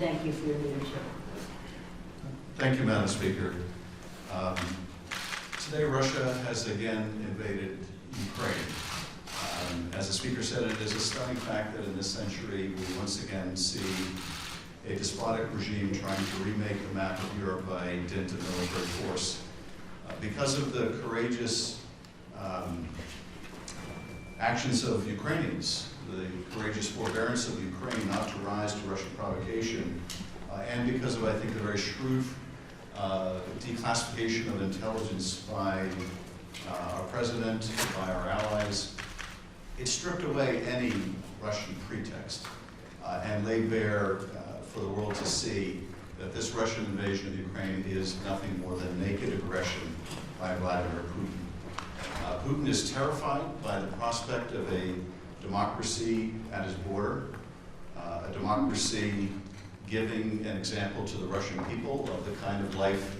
Thank you for your leadership. Thank you, Madam Speaker. Today, Russia has again invaded Ukraine. As the Speaker said, it is a stunning fact that in this century we once again see a despotic regime trying to remake the map of Europe by dint of military force. Because of the courageous actions of Ukrainians, the courageous forbearance of Ukraine not to rise to Russian provocation, and because of, I think, the very shrewd declassification of intelligence by our president, by our allies, it stripped away any Russian pretext and laid bare for the world to see that this Russian invasion of Ukraine is nothing more than naked aggression by Vladimir Putin. Putin is terrified by the prospect of a democracy at his border, a democracy giving an example to the Russian people of the kind of life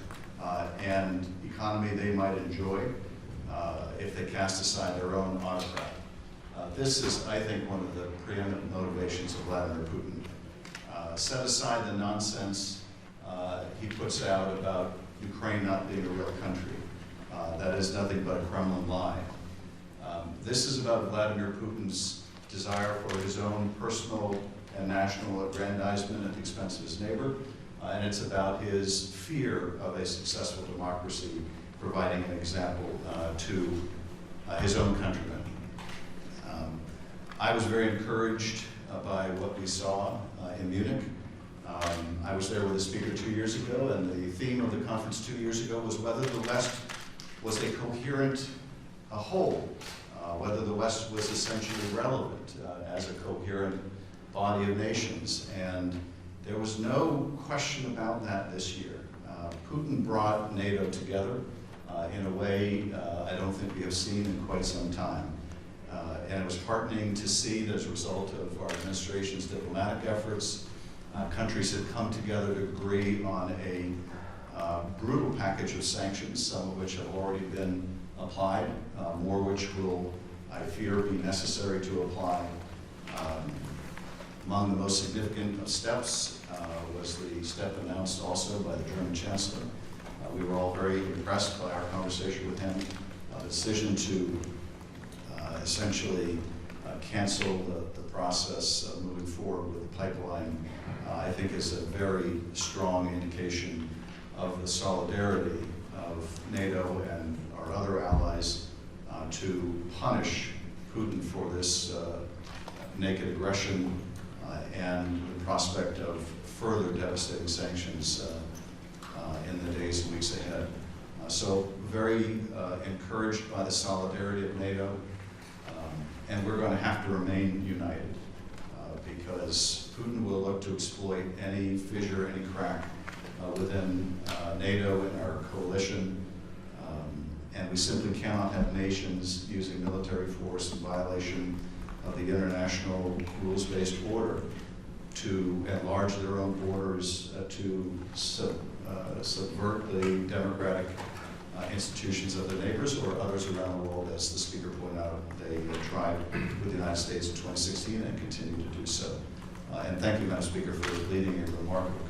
and economy they might enjoy if they cast aside their own autocrat. This is, I think, one of the preeminent motivations of Vladimir Putin. Set aside the nonsense he puts out about Ukraine not being a real country. That is nothing but a Kremlin lie. This is about Vladimir Putin's desire for his own personal and national aggrandizement at the expense of his neighbor, and it's about his fear of a successful democracy providing an example to his own countrymen. I was very encouraged by what we saw in Munich. I was there with the speaker 2 years ago, and the theme of the conference 2 years ago was whether the West was a coherent whole, whether the West was essentially relevant as a coherent body of nations. And there was no question about that this year. Putin brought NATO together in a way I don't think we have seen in quite some time. And it was heartening to see that as a result of our administration's diplomatic efforts, countries have come together to agree on a brutal package of sanctions, some of which have already been applied, more which will, I fear, be necessary to apply. Among the most significant of steps was the step announced also by the German Chancellor. We were all very impressed by our conversation with him. The decision to essentially cancel the process of moving forward with the pipeline, I think is a very strong indication of the solidarity of NATO and our other allies to punish Putin for this naked aggression and the prospect of further devastating sanctions in the days and weeks ahead. So very encouraged by the solidarity of NATO, and we're going to have to remain united because Putin will look to exploit any fissure, any crack within NATO and our coalition, and we simply cannot have nations using military force in violation of the international rules-based order to enlarge their own borders, to subvert the democratic institutions of their neighbors or others around the world. As the Speaker pointed out, they tried with the United States in 2016 and continue to do so. And thank you, Madam Speaker, for leading a remarkable